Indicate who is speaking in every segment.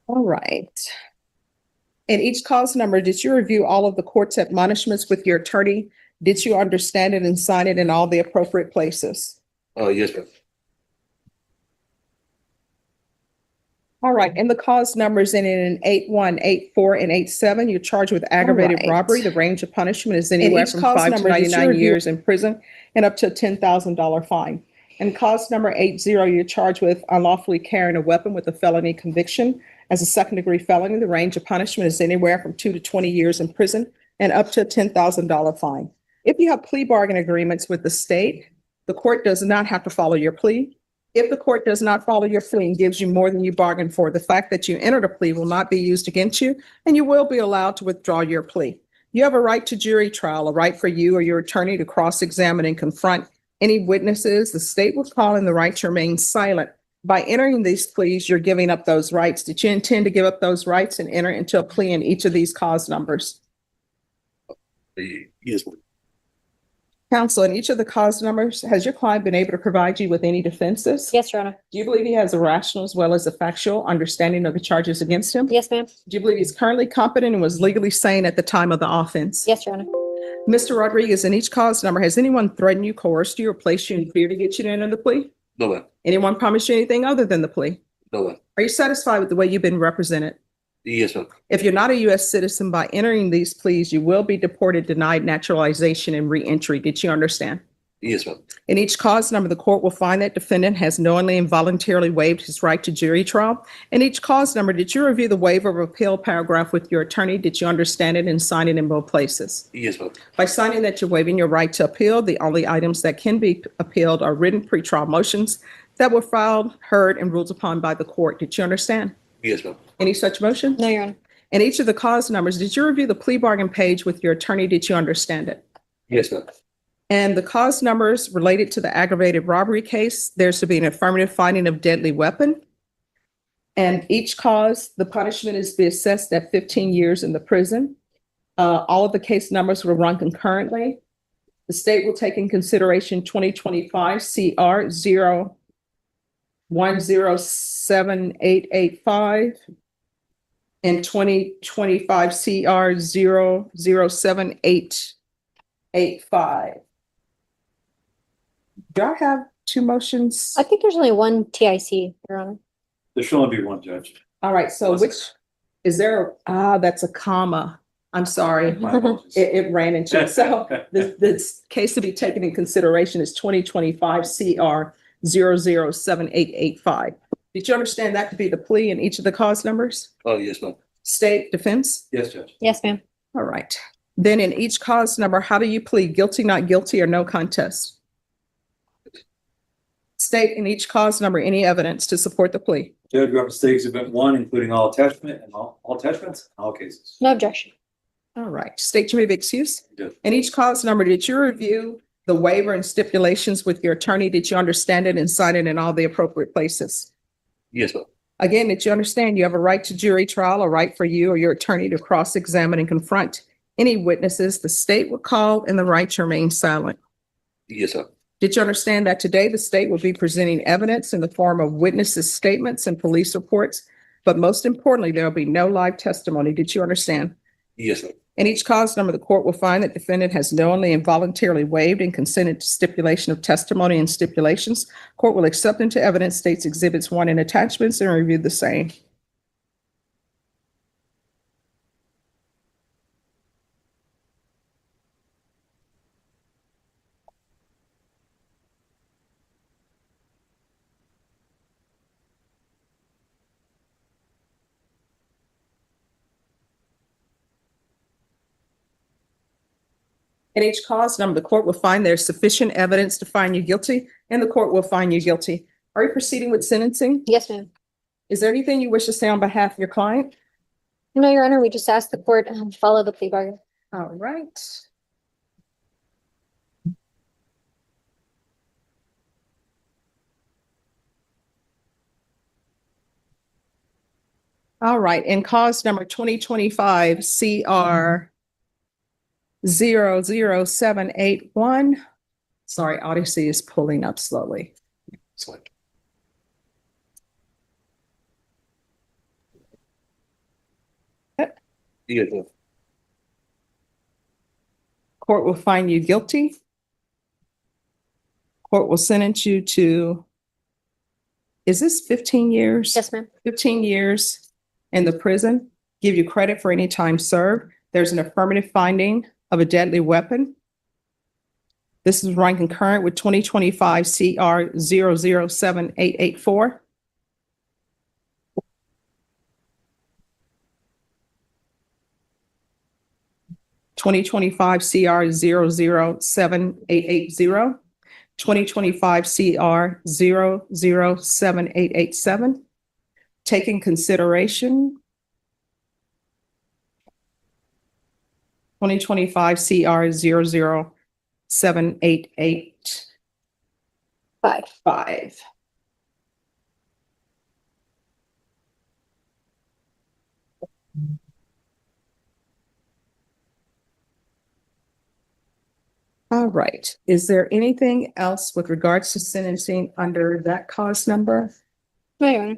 Speaker 1: All right. In each cause number, did you review all of the court's admonishments with your attorney? Did you understand it and sign it in all the appropriate places?
Speaker 2: Yes, ma'am.
Speaker 1: All right. In the cause numbers ending in 8-1, 8-4, and 8-7, you're charged with aggravated
Speaker 3: right.
Speaker 1: robbery. The range of punishment is anywhere
Speaker 3: each
Speaker 1: from
Speaker 3: cause
Speaker 1: 5 to
Speaker 3: number, did you
Speaker 1: 99
Speaker 3: review-
Speaker 1: years in prison and up to a $10,000 fine. In cause number 80, you're charged with unlawfully carrying a weapon with a felony conviction. As a second-degree felony, the range of punishment is anywhere from 2 to 20 years in prison and up to a $10,000 fine. If you have plea bargain agreements with the state, the court does not have to follow your plea. If the court does not follow your plea and gives you more than you bargained for, the fact that you entered a plea will not be used against you, and you will be allowed to withdraw your plea. You have a right to jury trial, a right for you or your attorney to cross-examine and confront any witnesses. The state will call in the right to remain silent. By entering these pleas, you're giving up those rights. Did you intend to give up those rights and enter into a plea in each of these cause numbers?
Speaker 2: Yes, ma'am.
Speaker 1: Counsel, in each of the cause numbers, has your client been able to provide you with any defenses?
Speaker 3: Yes, Your Honor.
Speaker 1: Do you believe he has a rational as well as a factual understanding of the charges against him?
Speaker 3: Yes, ma'am.
Speaker 1: Do you believe he's currently competent and was legally sane at the time of the offense?
Speaker 3: Yes, Your Honor.
Speaker 1: Mr. Rodriguez, in each cause number, has anyone threatened you, coerced you, or placed you in fear to get you to enter the plea?
Speaker 2: No, ma'am.
Speaker 1: Anyone promised you anything other than the plea?
Speaker 2: No, ma'am.
Speaker 1: Are you satisfied with the way you've been represented?
Speaker 2: Yes, ma'am.
Speaker 1: If you're not a U.S. citizen, by entering these pleas, you will be deported, denied naturalization, and reentry. Did you understand?
Speaker 2: Yes, ma'am.
Speaker 1: In each cause number, the court will find that defendant has knowingly and voluntarily waived his right to jury trial. In each cause number, did you review the waiver of appeal paragraph with your attorney? Did you understand it and sign it in both places?
Speaker 2: Yes, ma'am.
Speaker 1: By signing that you're waiving your right to appeal, the only items that can be appealed are written pretrial motions that were filed, heard, and ruled upon by the court. Did you understand?
Speaker 2: Yes, ma'am.
Speaker 1: Any such motion?
Speaker 3: No, Your Honor.
Speaker 1: In each of the cause numbers, did you review the plea bargain page with your attorney? Did you understand it?
Speaker 2: Yes, ma'am.
Speaker 1: And the cause numbers related to the aggravated robbery case, there's to be an affirmative finding of deadly weapon. And each cause, the punishment is to be assessed at 15 years in the prison. All of the case numbers will run concurrently. The state will take in consideration 2025 CR 01078885 and 2025 CR 007885. Do I have two motions?
Speaker 3: I think there's only one TIC, Your Honor.
Speaker 4: There should only be one judge.
Speaker 1: All right, so which, is there, that's a comma. I'm sorry.
Speaker 4: My apologies.
Speaker 1: It ran into, so this case to be taken in consideration is 2025 CR 007885. Did you understand that to be the plea in each of the cause numbers?
Speaker 2: Yes, ma'am.
Speaker 1: State defense?
Speaker 4: Yes, Judge.
Speaker 3: Yes, ma'am.
Speaker 1: All right. Then in each cause number, how do you plead? Guilty, not guilty, or no contest? State in each cause number any evidence to support the plea.
Speaker 4: Judge, Reference State Exhibit 1, including all attachment and all attachments, in all cases.
Speaker 3: No objection.
Speaker 1: All right. State you may be excused.
Speaker 4: Yes.
Speaker 1: In each cause number, did you review the waiver and stipulations with your attorney? Did you understand it and sign it in all the appropriate places?
Speaker 2: Yes, ma'am.
Speaker 1: Again, did you understand you have a right to jury trial, a right for you or your attorney to cross-examine and confront any witnesses the state will call, and the right to remain silent?
Speaker 2: Yes, ma'am.
Speaker 1: Did you understand that today the state will be presenting evidence in the form of witnesses' statements and police reports? But most importantly, there will be no live testimony. Did you understand?
Speaker 2: Yes, ma'am.
Speaker 1: In each cause number, the court will find that defendant has knowingly and voluntarily waived and consented to stipulation of testimony and stipulations. Court will accept into evidence states exhibits 1 and attachments and review the same. In each cause number, the court will find there's sufficient evidence to find you guilty, and the court will find you guilty. Are you proceeding with sentencing?
Speaker 3: Yes, ma'am.
Speaker 1: Is there anything you wish to say on behalf of your client?
Speaker 3: No, Your Honor, we just asked the court to follow the plea bargain.
Speaker 1: All right. All right, in cause number 2025 CR 00781. Sorry, Odyssey is pulling up slowly.
Speaker 2: It's fine. Yes, sir.
Speaker 1: Court will find you guilty. Court will sentence you to, is this 15 years?
Speaker 3: Yes, ma'am.
Speaker 1: 15 years in the prison, give you credit for any time served. There's an affirmative finding of a deadly weapon. This is run concurrent with 2025 CR 007884. Twenty 2025 CR 007887. Taking consideration 2025 CR 007885. All right. Is there anything else with regards to sentencing under that cause number?
Speaker 3: No, Your Honor.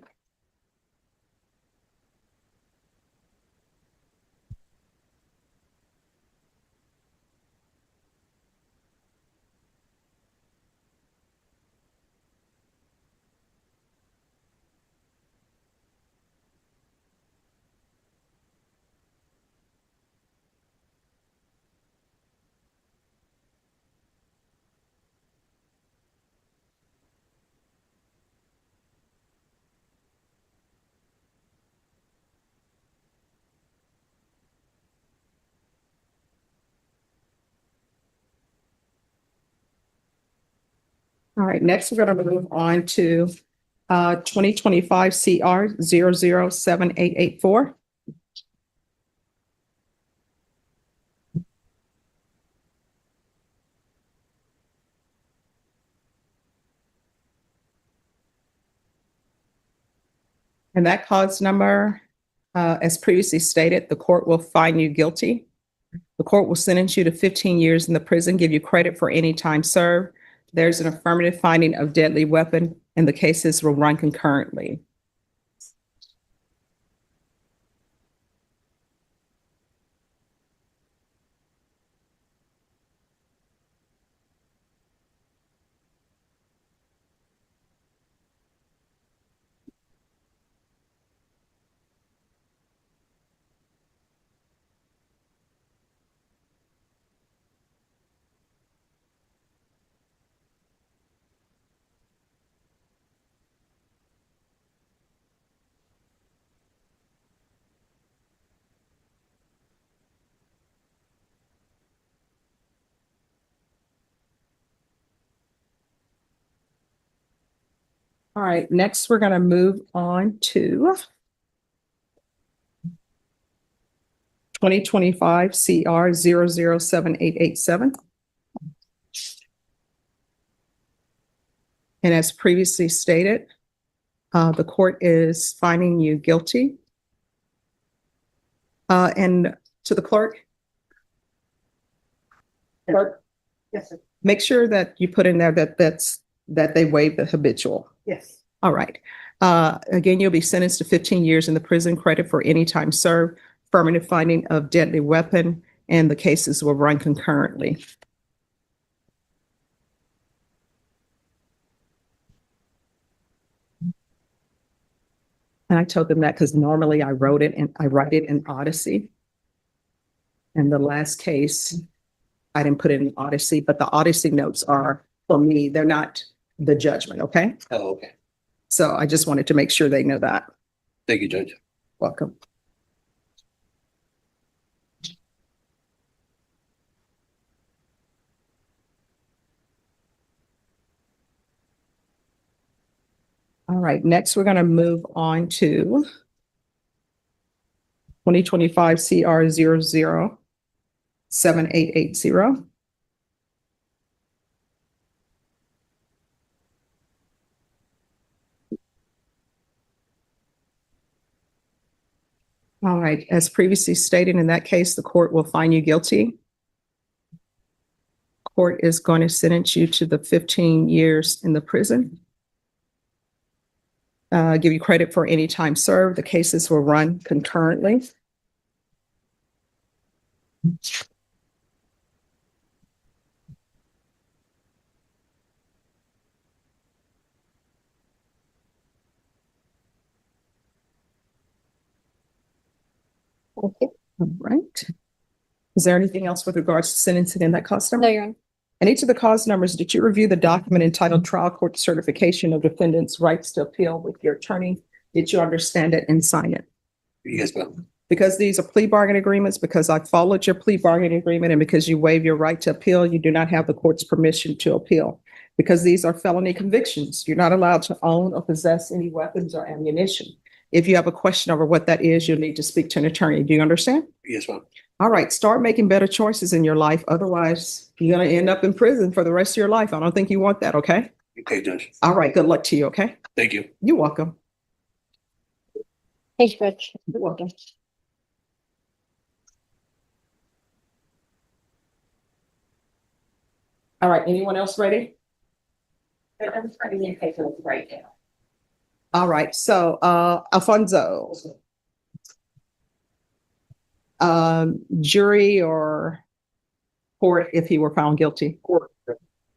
Speaker 1: All right, next we're going to move on to 2025 CR 007884. And that cause number, as previously stated, the court will find you guilty. The court will sentence you to 15 years in the prison, give you credit for any time served. There's an affirmative finding of deadly weapon, and the cases will run concurrently. All right, next we're going to move on to 2025 CR 007887. And as previously stated, the court is finding you guilty. And to the clerk. Clerk,
Speaker 5: Yes, sir.
Speaker 1: make sure that you put in there that they waive the habitual.
Speaker 5: Yes.
Speaker 1: All right. Again, you'll be sentenced to 15 years in the prison, credit for any time served, affirmative finding of deadly weapon, and the cases will run concurrently. And I told them that because normally I write it in Odyssey. And the last case, I didn't put it in Odyssey, but the Odyssey notes are for me, they're not the judgment, okay?
Speaker 2: Oh, okay.
Speaker 1: So I just wanted to make sure they know that.
Speaker 2: Thank you, Judge.
Speaker 1: Welcome. All right, next we're going to move on to 2025 CR 007880. All right, as previously stated, in that case, the court will find you guilty. Court is going to sentence you to the 15 years in the prison. Give you credit for any time served. The cases will run concurrently.
Speaker 3: Okay.
Speaker 1: All right. Is there anything else with regards to sentencing in that cause number?
Speaker 3: No, Your Honor.
Speaker 1: And each of the cause numbers, did you review the document entitled Trial Court Certification of Defendants' Rights to Appeal with your attorney? Did you understand it and sign it?
Speaker 2: Yes, ma'am.
Speaker 1: Because these are plea bargain agreements, because I followed your plea bargaining agreement, and because you waive your right to appeal, you do not have the court's permission to appeal. Because these are felony convictions, you're not allowed to own or possess any weapons or ammunition. If you have a question over what that is, you'll need to speak to an attorney. Do you understand?
Speaker 2: Yes, ma'am.
Speaker 1: All right, start making better choices in your life. Otherwise, you're going to end up in prison for the rest of your life. I don't think you want that, okay?
Speaker 2: Okay, Judge.
Speaker 1: All right, good luck to you, okay?
Speaker 2: Thank you.
Speaker 1: You're welcome.
Speaker 3: Thank you, Judge.
Speaker 1: You're welcome. All right, anyone else ready?
Speaker 5: I'm turning in paperwork right now.
Speaker 1: All right, so Alfonso. Jury or court if he were found guilty?
Speaker 6: Court.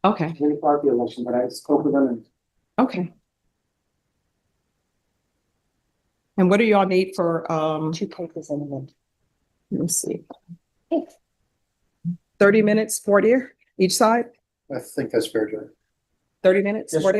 Speaker 1: Okay,
Speaker 6: Very far the election, but I spoke with them and
Speaker 1: okay. And what do y'all need for
Speaker 5: 2 papers in a minute.
Speaker 1: let me see. 30 minutes, 40 each side?
Speaker 6: I think that's fair, Judge.
Speaker 1: 30 minutes,
Speaker 6: Yes,
Speaker 1: 40?